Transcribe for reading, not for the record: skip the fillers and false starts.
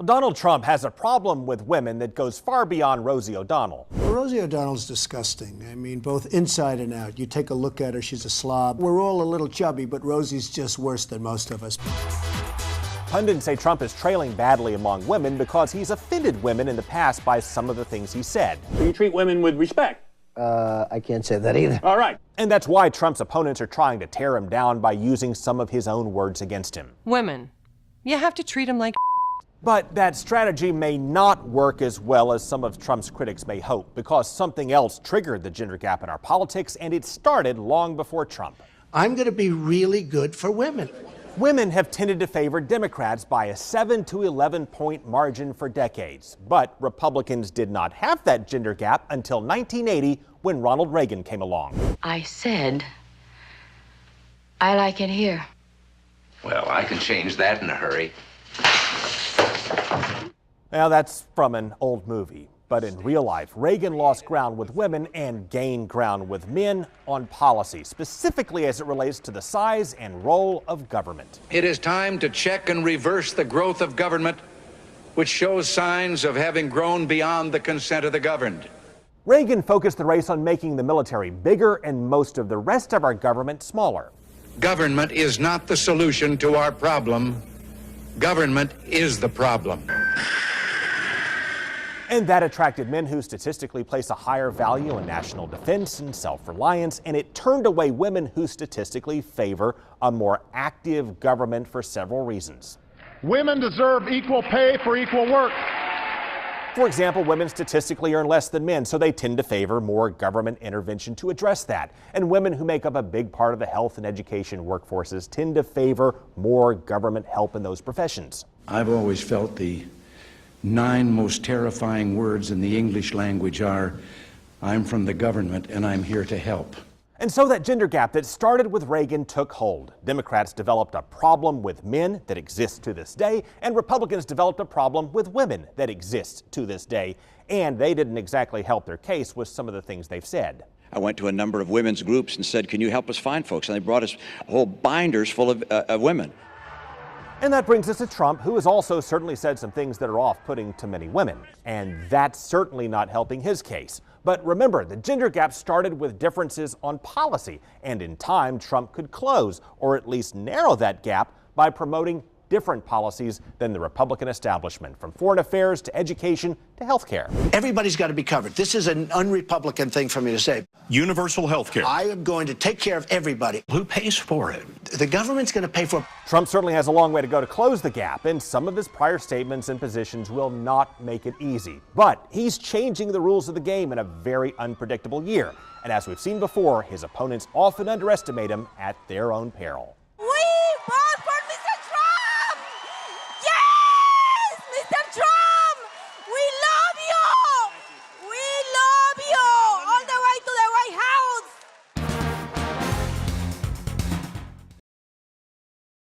Donald Trump has a problem with women that goes far beyond Rosie O'Donnell. Well, Rosie O'Donnell's disgusting. I mean, both inside and out. You take a look at her, she's a slob. We're all a little chubby, but Rosie's just worse than most of us. Pundits say Trump is trailing badly among women because he's offended women in the past by some of the things he said. You treat women with respect. I can't say that either. All right. And that's why Trump's opponents are trying to tear him down by using some of his own words against him. Women, you have to treat them like. But that strategy may not work as well as some of Trump's critics may hope, because something else triggered the gender gap in our politics, and it started long before Trump. I'm going to be really good for women. Women have tended to favor Democrats by a 7 to 11-point margin for decades. But Republicans did not have that gender gap until 1980 when Ronald Reagan came along. I said, I like it here. Well, I can change that in a hurry. Now, that's from an old movie. But in real life, Reagan lost ground with women and gained ground with men on policy, specifically as it relates to the size and role of government. It is time to check and reverse the growth of government, which shows signs of having grown beyond the consent of the governed. Reagan focused the race on making the military bigger and most of the rest of our government smaller. Government is not the solution to our problem. Government is the problem. And that attracted men who statistically place a higher value in national defense and self-reliance, and it turned away women who statistically favor a more active government for several reasons. Women deserve equal pay for equal work. For example, women statistically earn less than men, so they tend to favor more government intervention to address that. And women who make up a big part of the health and education workforces tend to favor more government help in those professions. I've always felt the 9 most terrifying words in the English language are, I'm from the government and I'm here to help. And so that gender gap that started with Reagan took hold. Democrats developed a problem with men that exists to this day, and Republicans developed a problem with women that exists to this day. And they didn't exactly help their case with some of the things they've said. I went to a number of women's groups and said, can you help us find folks? And they brought us whole binders full of women. And that brings us to Trump, who has also certainly said some things that are off-putting to many women. And that's certainly not helping his case. But remember, the gender gap started with differences on policy. And in time, Trump could close, or at least narrow that gap, by promoting different policies than the Republican establishment, from foreign affairs to education to health care. Everybody's got to be covered. This is an un-Republican thing for me to say. Universal health care. I am going to take care of everybody. Who pays for it? The government's going to pay for it. Trump certainly has a long way to go to close the gap, and some of his prior statements and positions will not make it easy. But he's changing the rules of the game in a very unpredictable year. And as we've seen before, his opponents often underestimate him at their own peril.